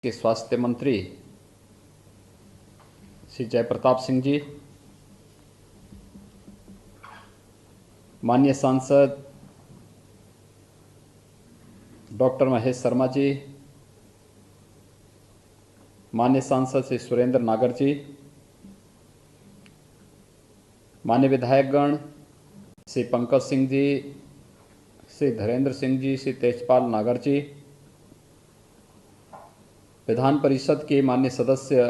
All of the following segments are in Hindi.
के स्वास्थ्य मंत्री श्री जयप्रताप सिंह जी, माननीय सांसद डॉक्टर महेश शर्मा जी, माननीय सांसद श्री सुरेंद्र नागर जी, माननीय विधायकगण श्री पंकज सिंह जी, श्री धीरेन्द्र सिंह जी, श्री तेजपाल नागर जी, विधान परिषद के माननीय सदस्य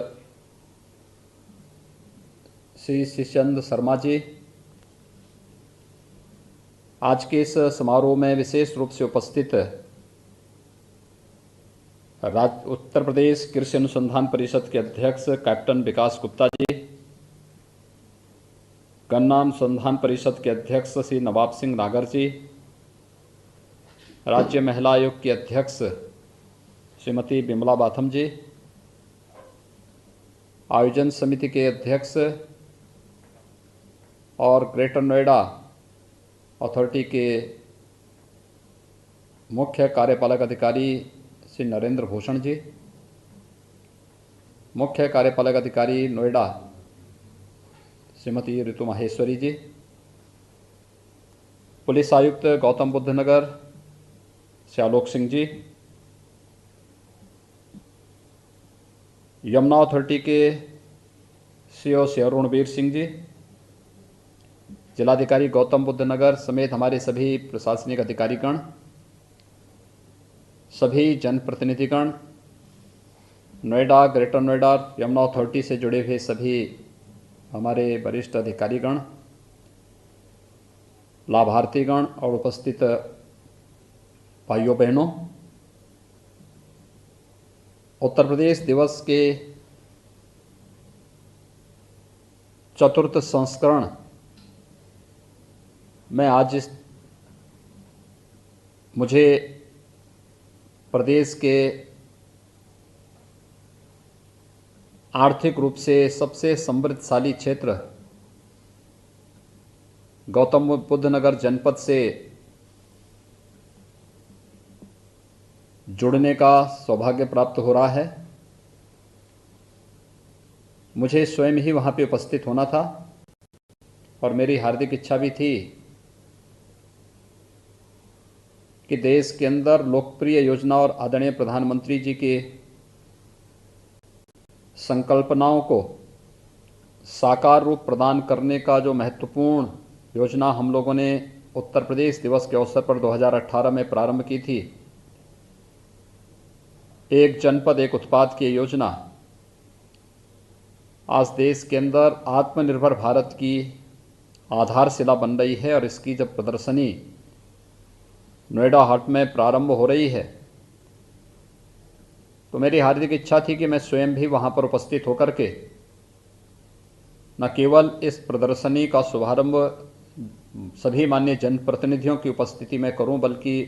श्री शिशचंद्र शर्मा जी, आज के इस समारोह में विशेष रूप से उपस्थित उत्तर प्रदेश कृषि अनुसंधान परिषद के अध्यक्ष कैप्टन विकास गुप्ता जी, गन्ना अनुसंधान परिषद के अध्यक्ष श्री नवाब सिंह नागर जी, राज्य महिला आयोग की अध्यक्ष श्रीमती बिमला बाथम जी, आयोजन समिति के अध्यक्ष और ग्रेटर नोएडा अथॉरिटी के मुख्य कार्यपालक अधिकारी श्री नरेंद्र भूषण जी, मुख्य कार्यपालक अधिकारी नोएडा श्रीमती ऋतु माहेश्वरी जी, पुलिस आयुक्त गौतम बुद्ध नगर श्री आलोक सिंह जी, यमुना अथॉरिटी के सीओ श्री अरुणवीर सिंह जी, जिलाधिकारी गौतम बुद्ध नगर समेत हमारे सभी प्रशासनिक अधिकारीगण, सभी जनप्रतिनिधिगण, नोएडा, ग्रेटर नोएडा, यमुना अथॉरिटी से जुड़े हुए सभी हमारे वरिष्ठ अधिकारीगण, लाभार्थीगण और उपस्थित भाइयों बहनों, उत्तर प्रदेश दिवस के चतुर्थ संस्करण में आज मुझे प्रदेश के आर्थिक रूप से सबसे समृद्धशाली क्षेत्र गौतम बुद्ध नगर जनपद से जुड़ने का सौभाग्य प्राप्त हो रहा है। मुझे स्वयं ही वहाँ पे उपस्थित होना था और मेरी हार्दिक इच्छा भी थी कि देश के अंदर लोकप्रिय योजना और आदरणीय प्रधानमंत्री जी के संकल्पनाओं को साकार रूप प्रदान करने का जो महत्वपूर्ण योजना हम लोगों ने उत्तर प्रदेश दिवस के अवसर पर 2018 में प्रारंभ की थी, एक जनपद एक उत्पाद की योजना आज देश के अंदर आत्मनिर्भर भारत की आधारशिला बन रही है। और इसकी जब प्रदर्शनी नोएडा हाट में प्रारंभ हो रही है तो मेरी हार्दिक इच्छा थी कि मैं स्वयं भी वहां पर उपस्थित होकर के न केवल इस प्रदर्शनी का शुभारंभ सभी माननीय जनप्रतिनिधियों की उपस्थिति में करूं, बल्कि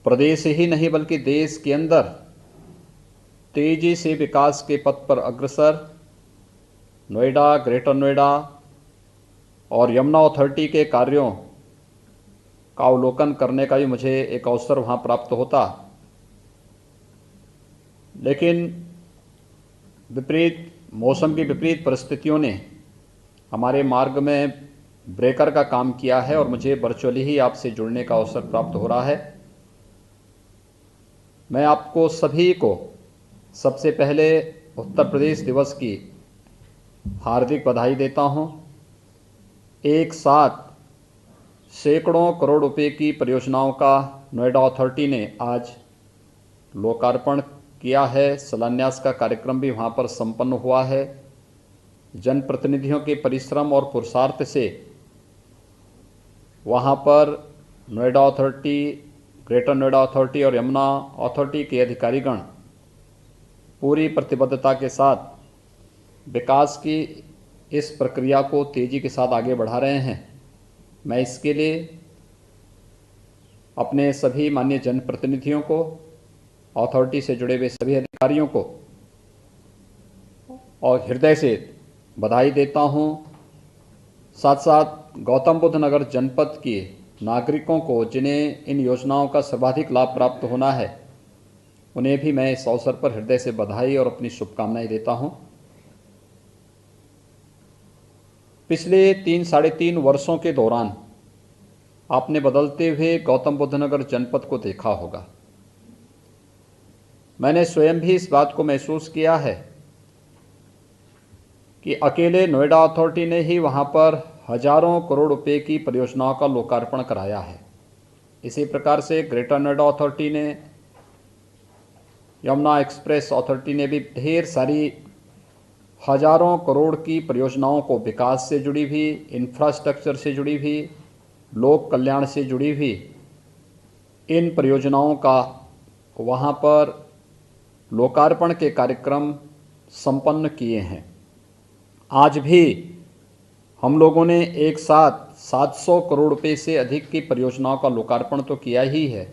प्रदेश ही नहीं बल्कि देश के अंदर तेजी से विकास के पथ पर अग्रसर नोएडा, ग्रेटर नोएडा और यमुना अथॉरिटी के कार्यों का अवलोकन करने का भी मुझे एक अवसर वहां प्राप्त होता। लेकिन मौसम की विपरीत परिस्थितियों ने हमारे मार्ग में ब्रेकर का काम किया है और मुझे वर्चुअली ही आपसे जुड़ने का अवसर प्राप्त हो रहा है। मैं आपको सभी को सबसे पहले उत्तर प्रदेश दिवस की हार्दिक बधाई देता हूं। एक साथ सैकड़ों करोड़ रुपए की परियोजनाओं का नोएडा अथॉरिटी ने आज लोकार्पण किया है। शिलान्यास का कार्यक्रम भी वहां पर संपन्न हुआ है। जनप्रतिनिधियों के परिश्रम और पुरुषार्थ से वहां पर Noida authority, greater Noida authority और यमुना अथॉरिटी के अधिकारीगण पूरी प्रतिबद्धता के साथ विकास की इस प्रक्रिया को तेजी के साथ आगे बढ़ा रहे हैं। मैं इसके लिए अपने सभी माननीय जनप्रतिनिधियों को, अथॉरिटी से जुड़े हुए सभी अधिकारियों को और हृदय से बधाई देता हूं। साथ साथ गौतम बुद्ध नगर जनपद के नागरिकों को, जिन्हें इन योजनाओं का सर्वाधिक लाभ प्राप्त होना है, उन्हें भी मैं इस अवसर पर हृदय से बधाई और अपनी शुभकामनाएं देता हूं। पिछले 3-3.5 वर्षों के दौरान आपने बदलते हुए गौतम बुद्ध नगर जनपद को देखा होगा। मैंने स्वयं भी इस बात को महसूस किया है कि अकेले नोएडा अथॉरिटी ने ही वहां पर हजारों करोड़ रुपए की परियोजनाओं का लोकार्पण कराया है। इसी प्रकार से ग्रेटर नोएडा अथॉरिटी ने, यमुना एक्सप्रेस अथॉरिटी ने भी ढेर सारी हजारों करोड़ की परियोजनाओं को विकास से जुड़ी हुई, इंफ्रास्ट्रक्चर से जुड़ी हुई, लोक कल्याण से जुड़ी हुई इन परियोजनाओं का वहाँ पर लोकार्पण के कार्यक्रम संपन्न किए हैं। आज भी हम लोगों ने एक साथ 700 करोड़ रुपए से अधिक की परियोजनाओं का लोकार्पण तो किया ही है,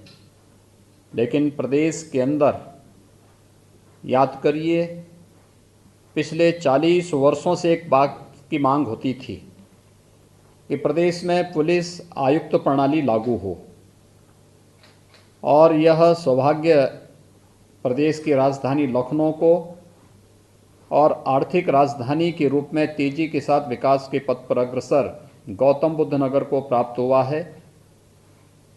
लेकिन प्रदेश के अंदर याद करिए, पिछले 40 वर्षों से एक बात की मांग होती थी कि प्रदेश में पुलिस आयुक्त प्रणाली लागू हो, और यह सौभाग्य प्रदेश की राजधानी लखनऊ को और आर्थिक राजधानी के रूप में तेजी के साथ विकास के पथ पर अग्रसर गौतम बुद्ध नगर को प्राप्त हुआ है।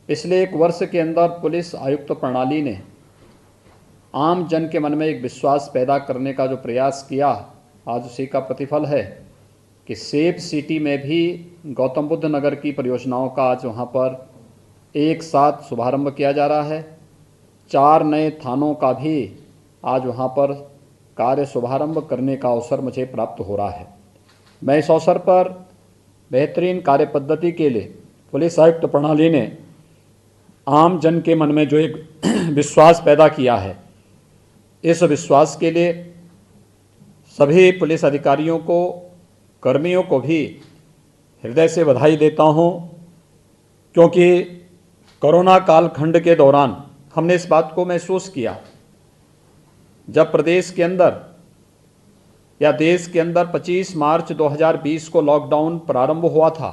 पिछले 1 वर्ष के अंदर पुलिस आयुक्त प्रणाली ने आम जन के मन में एक विश्वास पैदा करने का जो प्रयास किया, आज उसी का प्रतिफल है कि सेफ सिटी में भी गौतम बुद्ध नगर की परियोजनाओं का आज वहाँ पर एक साथ शुभारंभ किया जा रहा है। 4 नए थानों का भी आज वहाँ पर कार्य शुभारंभ करने का अवसर मुझे प्राप्त हो रहा है। मैं इस अवसर पर बेहतरीन कार्य पद्धति के लिए पुलिस आयुक्त प्रणाली ने आम जन के मन में जो एक विश्वास पैदा किया है, इस विश्वास के लिए सभी पुलिस अधिकारियों को, कर्मियों को भी हृदय से बधाई देता हूं, क्योंकि कोरोना कालखंड के दौरान हमने इस बात को महसूस किया। जब प्रदेश के अंदर या देश के अंदर 25 मार्च 2020 को लॉकडाउन प्रारंभ हुआ था,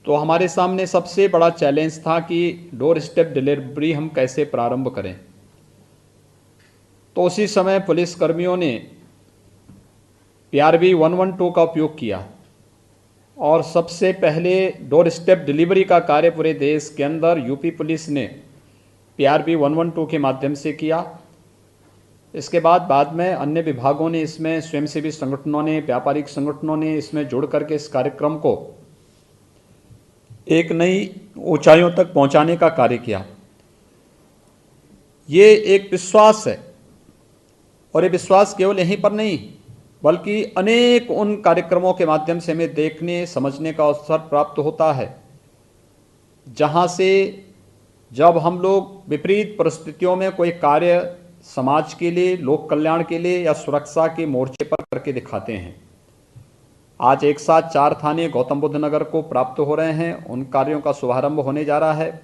तो हमारे सामने सबसे बड़ा चैलेंज था कि डोर स्टेप डिलीवरी हम कैसे प्रारंभ करें। तो उसी समय पुलिसकर्मियों ने PRV 112 का उपयोग किया और सबसे पहले डोर स्टेप डिलीवरी का कार्य पूरे देश के अंदर यूपी पुलिस ने PRV 112 के माध्यम से किया। इसके बाद में अन्य विभागों ने, इसमें स्वयंसेवी संगठनों ने, व्यापारिक संगठनों ने इसमें जुड़ करके इस कार्यक्रम को एक नई ऊंचाइयों तक पहुंचाने का कार्य किया। ये एक विश्वास है, और ये विश्वास केवल यहीं पर नहीं, बल्कि अनेक उन कार्यक्रमों के माध्यम से हमें देखने समझने का अवसर प्राप्त होता है, जहां से जब हम लोग विपरीत परिस्थितियों में कोई कार्य समाज के लिए, लोक कल्याण के लिए या सुरक्षा के मोर्चे पर करके दिखाते हैं। आज एक साथ 4 थाने गौतम बुद्ध नगर को प्राप्त हो रहे हैं, उन कार्यों का शुभारंभ होने जा रहा है।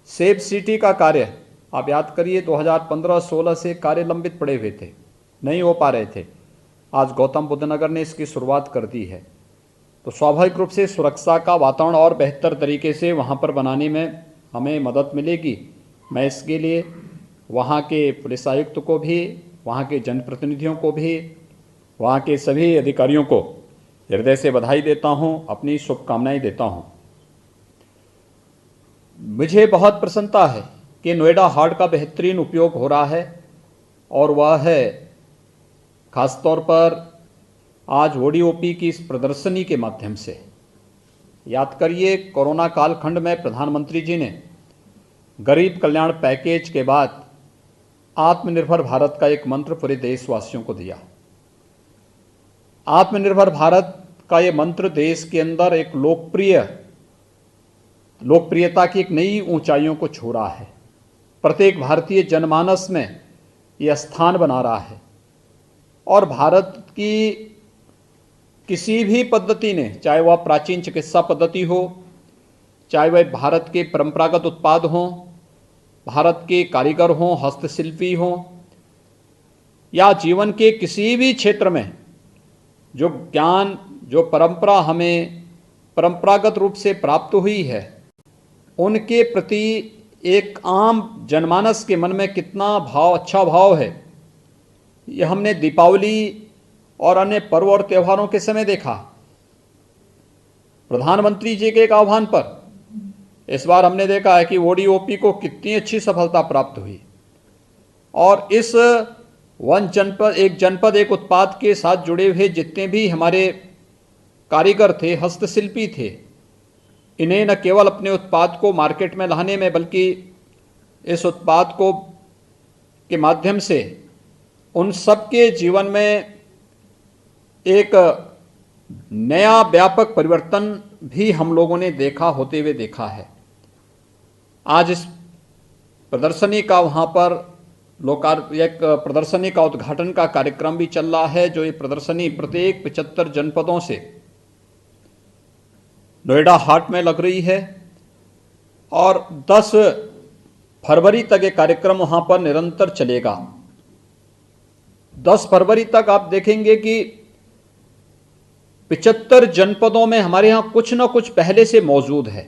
सेफ सिटी का कार्य आप याद करिए, 2015-16 से कार्य लंबित पड़े हुए थे, नहीं हो पा रहे थे। आज गौतम बुद्ध नगर ने इसकी शुरुआत कर दी है, तो स्वाभाविक रूप से सुरक्षा का वातावरण और बेहतर तरीके से वहाँ पर बनाने में हमें मदद मिलेगी। मैं इसके लिए वहाँ के पुलिस आयुक्त को भी, वहाँ के जनप्रतिनिधियों को भी, वहाँ के सभी अधिकारियों को हृदय से बधाई देता हूँ, अपनी शुभकामनाएं देता हूँ। मुझे बहुत प्रसन्नता है कि नोएडा हार्ट का बेहतरीन उपयोग हो रहा है, और वह है खासतौर पर आज ODOP की इस प्रदर्शनी के माध्यम से। याद करिए, कोरोना कालखंड में प्रधानमंत्री जी ने गरीब कल्याण पैकेज के बाद आत्मनिर्भर भारत का एक मंत्र पूरे देशवासियों को दिया। आत्मनिर्भर भारत का ये मंत्र देश के अंदर एक लोकप्रियता की एक नई ऊंचाइयों को छू रहा है। प्रत्येक भारतीय जनमानस में यह स्थान बना रहा है, और भारत की किसी भी पद्धति ने, चाहे वह प्राचीन चिकित्सा पद्धति हो, चाहे वह भारत के परंपरागत उत्पाद हों, भारत के कारीगर हों, हस्तशिल्पी हों, या जीवन के किसी भी क्षेत्र में जो ज्ञान, जो परंपरा हमें परंपरागत रूप से प्राप्त हुई है, उनके प्रति एक आम जनमानस के मन में कितना भाव, अच्छा भाव है, ये हमने दीपावली और अन्य पर्व और त्योहारों के समय देखा। प्रधानमंत्री जी के एक आह्वान पर इस बार हमने देखा है कि ओडीओपी को कितनी अच्छी सफलता प्राप्त हुई। और इस एक जनपद एक उत्पाद के साथ जुड़े हुए जितने भी हमारे कारीगर थे, हस्तशिल्पी थे, इन्हें न केवल अपने उत्पाद को मार्केट में लाने में, बल्कि इस उत्पाद को के माध्यम से उन सबके जीवन में एक नया व्यापक परिवर्तन भी हम लोगों ने होते हुए देखा है। आज इस प्रदर्शनी का वहाँ पर एक प्रदर्शनी का उद्घाटन का कार्यक्रम भी चल रहा है, जो ये प्रदर्शनी प्रत्येक 75 जनपदों से नोएडा हाट में लग रही है और 10 फरवरी तक ये कार्यक्रम वहाँ पर निरंतर चलेगा। 10 फरवरी तक आप देखेंगे कि 75 जनपदों में हमारे यहाँ कुछ न कुछ पहले से मौजूद है।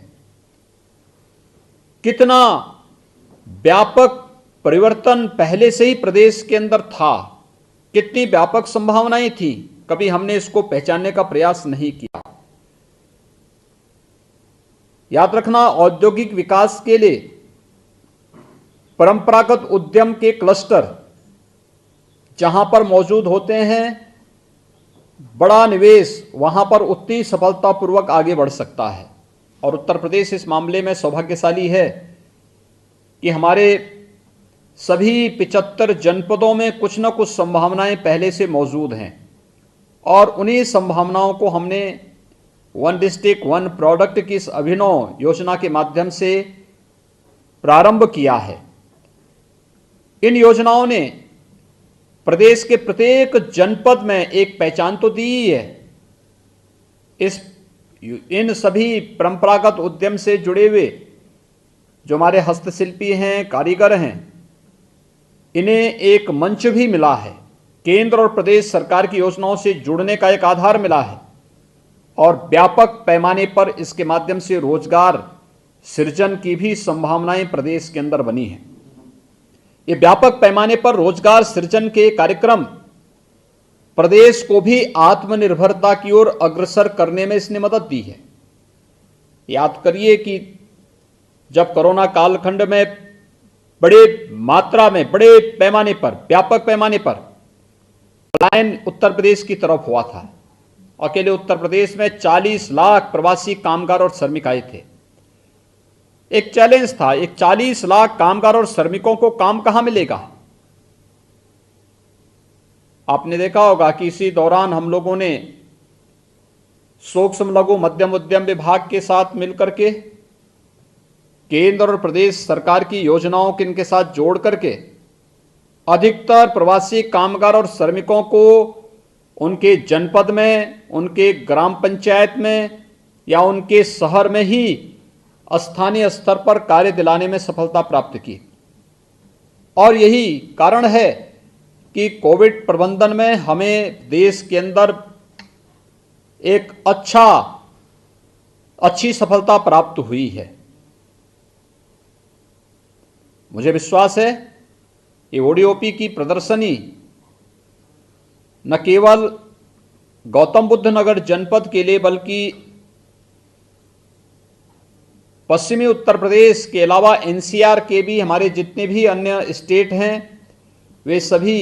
कितना व्यापक परिवर्तन पहले से ही प्रदेश के अंदर था, कितनी व्यापक संभावनाएं थी, कभी हमने इसको पहचानने का प्रयास नहीं किया। याद रखना, औद्योगिक विकास के लिए परंपरागत उद्यम के क्लस्टर जहां पर मौजूद होते हैं, बड़ा निवेश वहां पर उतनी सफलतापूर्वक आगे बढ़ सकता है। और उत्तर प्रदेश इस मामले में सौभाग्यशाली है कि हमारे सभी 75 जनपदों में कुछ न कुछ संभावनाएं पहले से मौजूद हैं और उन्हीं संभावनाओं को हमने वन डिस्ट्रिक्ट वन प्रोडक्ट की इस अभिनव योजना के माध्यम से प्रारंभ किया है। इन योजनाओं ने प्रदेश के प्रत्येक जनपद में एक पहचान तो दी ही है। इन सभी परंपरागत उद्यम से जुड़े हुए जो हमारे हस्तशिल्पी हैं, कारीगर हैं, इन्हें एक मंच भी मिला है। केंद्र और प्रदेश सरकार की योजनाओं से जुड़ने का एक आधार मिला है और व्यापक पैमाने पर इसके माध्यम से रोजगार सृजन की भी संभावनाएं प्रदेश के अंदर बनी हैं। ये व्यापक पैमाने पर रोजगार सृजन के कार्यक्रम प्रदेश को भी आत्मनिर्भरता की ओर अग्रसर करने में इसने मदद दी है। याद करिए कि जब कोरोना कालखंड में बड़े मात्रा में, बड़े पैमाने पर, व्यापक पैमाने पर पलायन उत्तर प्रदेश की तरफ हुआ था। अकेले उत्तर प्रदेश में 40 लाख प्रवासी कामगार और श्रमिक आए थे। एक चैलेंज था, एक 40 लाख कामगार और श्रमिकों को काम कहां मिलेगा। आपने देखा होगा कि इसी दौरान हम लोगों ने सूक्ष्म लघु मध्यम उद्यम विभाग के साथ मिलकर के केंद्र और प्रदेश सरकार की योजनाओं के इनके साथ जोड़ करके अधिकतर प्रवासी कामगार और श्रमिकों को उनके जनपद में, उनके ग्राम पंचायत में या उनके शहर में ही स्थानीय स्तर पर कार्य दिलाने में सफलता प्राप्त की। और यही कारण है कि कोविड प्रबंधन में हमें देश के अंदर एक अच्छी सफलता प्राप्त हुई है। मुझे विश्वास है ये ओडीओपी की प्रदर्शनी न केवल गौतम बुद्ध नगर जनपद के लिए, बल्कि पश्चिमी उत्तर प्रदेश के अलावा एनसीआर के भी हमारे जितने भी अन्य स्टेट हैं, वे सभी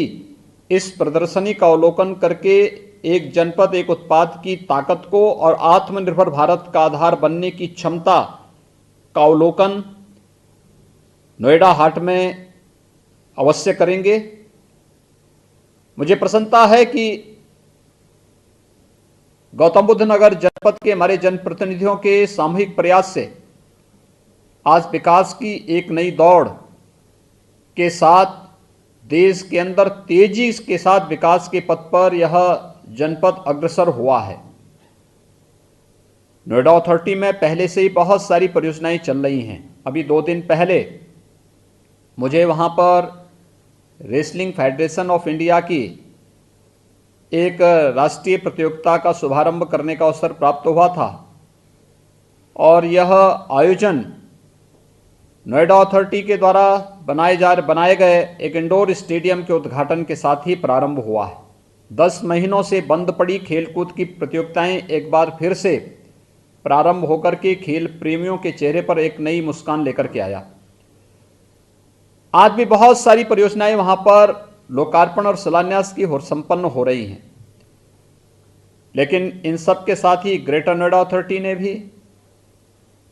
इस प्रदर्शनी का अवलोकन करके एक जनपद एक उत्पाद की ताकत को और आत्मनिर्भर भारत का आधार बनने की क्षमता का अवलोकन नोएडा हाट में अवश्य करेंगे। मुझे प्रसन्नता है कि गौतम बुद्ध नगर जनपद के हमारे जनप्रतिनिधियों के सामूहिक प्रयास से आज विकास की एक नई दौड़ के साथ देश के अंदर तेजी के साथ विकास के पथ पर यह जनपद अग्रसर हुआ है। नोएडा अथॉरिटी में पहले से ही बहुत सारी परियोजनाएं चल रही हैं। अभी 2 दिन पहले मुझे वहां पर रेसलिंग फेडरेशन ऑफ इंडिया की एक राष्ट्रीय प्रतियोगिता का शुभारंभ करने का अवसर प्राप्त हुआ था और यह आयोजन नोएडा अथॉरिटी के द्वारा बनाए गए एक इंडोर स्टेडियम के उद्घाटन के साथ ही प्रारंभ हुआ है। 10 महीनों से बंद पड़ी खेलकूद की प्रतियोगिताएं एक बार फिर से प्रारंभ होकर के खेल प्रेमियों के चेहरे पर एक नई मुस्कान लेकर के आया। आज भी बहुत सारी परियोजनाएं वहां पर लोकार्पण और शिलान्यास की संपन्न हो रही हैं, लेकिन इन सब के साथ ही ग्रेटर नोएडा अथॉरिटी ने भी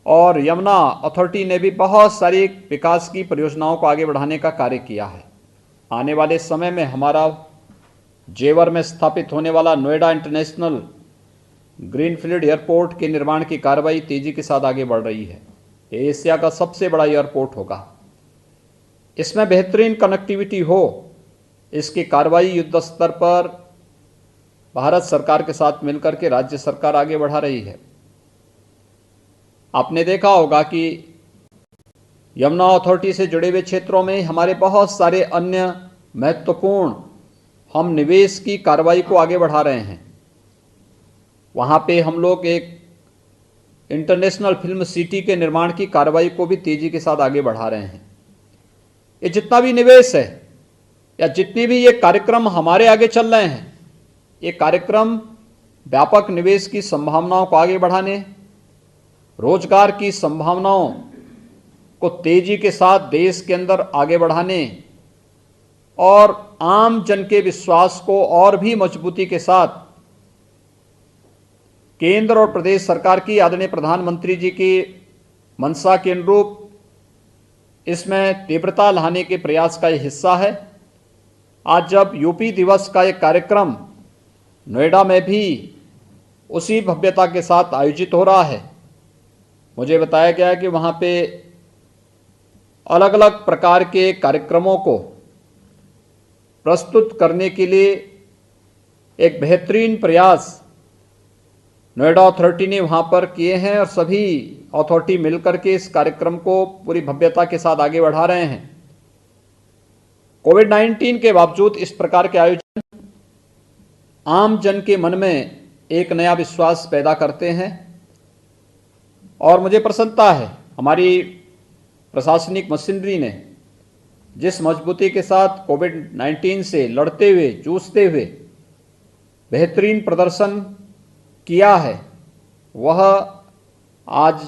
और यमुना अथॉरिटी ने भी बहुत सारी विकास की परियोजनाओं को आगे बढ़ाने का कार्य किया है। आने वाले समय में हमारा जेवर में स्थापित होने वाला नोएडा इंटरनेशनल ग्रीनफील्ड एयरपोर्ट के निर्माण की कार्रवाई तेजी के साथ आगे बढ़ रही है। ये एशिया का सबसे बड़ा एयरपोर्ट होगा। इसमें बेहतरीन कनेक्टिविटी हो, इसकी कार्रवाई युद्ध स्तर पर भारत सरकार के साथ मिलकर के राज्य सरकार आगे बढ़ा रही है। आपने देखा होगा कि यमुना अथॉरिटी से जुड़े हुए क्षेत्रों में हमारे बहुत सारे अन्य महत्वपूर्ण हम निवेश की कार्रवाई को आगे बढ़ा रहे हैं। वहाँ पे हम लोग एक इंटरनेशनल फिल्म सिटी के निर्माण की कार्रवाई को भी तेजी के साथ आगे बढ़ा रहे हैं। ये जितना भी निवेश है या जितने भी ये कार्यक्रम हमारे आगे चल रहे हैं, ये कार्यक्रम व्यापक निवेश की संभावनाओं को आगे बढ़ाने, रोजगार की संभावनाओं को तेजी के साथ देश के अंदर आगे बढ़ाने और आम जन के विश्वास को और भी मजबूती के साथ केंद्र और प्रदेश सरकार की आदरणीय प्रधानमंत्री जी की मंशा के अनुरूप इसमें तीव्रता लाने के प्रयास का यह हिस्सा है। आज जब यूपी दिवस का एक कार्यक्रम नोएडा में भी उसी भव्यता के साथ आयोजित हो रहा है, मुझे बताया गया है कि वहाँ पे अलग अलग प्रकार के कार्यक्रमों को प्रस्तुत करने के लिए एक बेहतरीन प्रयास नोएडा अथॉरिटी ने वहाँ पर किए हैं और सभी अथॉरिटी मिलकर के इस कार्यक्रम को पूरी भव्यता के साथ आगे बढ़ा रहे हैं। कोविड-19 के बावजूद इस प्रकार के आयोजन आम जन के मन में एक नया विश्वास पैदा करते हैं और मुझे प्रसन्नता है हमारी प्रशासनिक मशीनरी ने जिस मजबूती के साथ कोविड-19 से लड़ते हुए, जूझते हुए बेहतरीन प्रदर्शन किया है, वह आज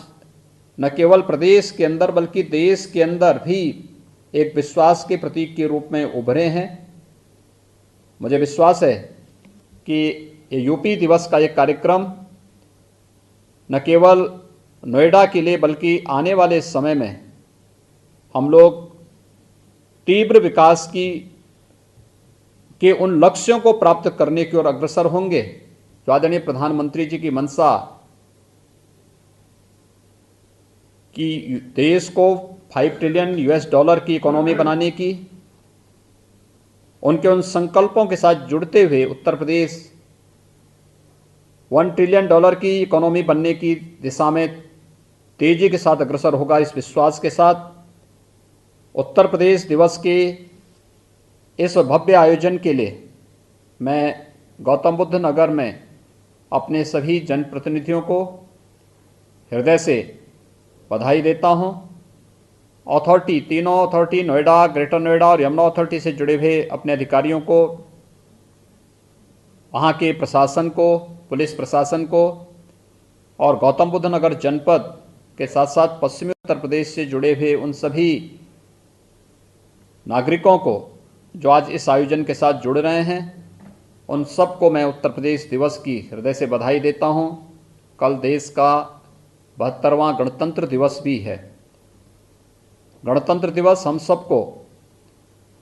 न केवल प्रदेश के अंदर बल्कि देश के अंदर भी एक विश्वास के प्रतीक के रूप में उभरे हैं। मुझे विश्वास है कि ये यूपी दिवस का एक कार्यक्रम न केवल नोएडा के लिए बल्कि आने वाले समय में हम लोग तीव्र विकास के उन लक्ष्यों को प्राप्त करने की ओर अग्रसर होंगे जो आदरणीय प्रधानमंत्री जी की मंशा कि देश को $5 ट्रिलियन की इकोनॉमी बनाने की, उनके उन संकल्पों के साथ जुड़ते हुए उत्तर प्रदेश $1 ट्रिलियन की इकोनॉमी बनने की दिशा में तेजी के साथ अग्रसर होगा। इस विश्वास के साथ उत्तर प्रदेश दिवस के इस भव्य आयोजन के लिए मैं गौतम बुद्ध नगर में अपने सभी जनप्रतिनिधियों को हृदय से बधाई देता हूं। अथॉरिटी, तीनों अथॉरिटी, नोएडा, ग्रेटर नोएडा और यमुना अथॉरिटी से जुड़े हुए अपने अधिकारियों को, वहाँ के प्रशासन को, पुलिस प्रशासन को और गौतम बुद्ध नगर जनपद के साथ साथ पश्चिमी उत्तर प्रदेश से जुड़े हुए उन सभी नागरिकों को जो आज इस आयोजन के साथ जुड़ रहे हैं, उन सबको मैं उत्तर प्रदेश दिवस की हृदय से बधाई देता हूं। कल देश का 72वां गणतंत्र दिवस भी है। गणतंत्र दिवस हम सबको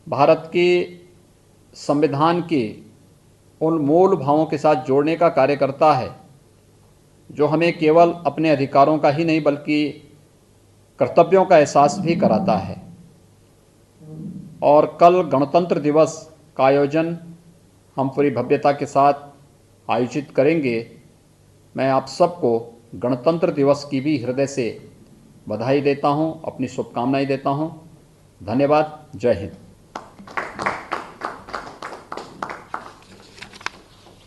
भारत के संविधान के उन मूल भावों के साथ जोड़ने का कार्य करता है जो हमें केवल अपने अधिकारों का ही नहीं बल्कि कर्तव्यों का एहसास भी कराता है। और कल गणतंत्र दिवस का आयोजन हम पूरी भव्यता के साथ आयोजित करेंगे। मैं आप सबको गणतंत्र दिवस की भी हृदय से बधाई देता हूं, अपनी शुभकामनाएं देता हूं। धन्यवाद। जय हिंद।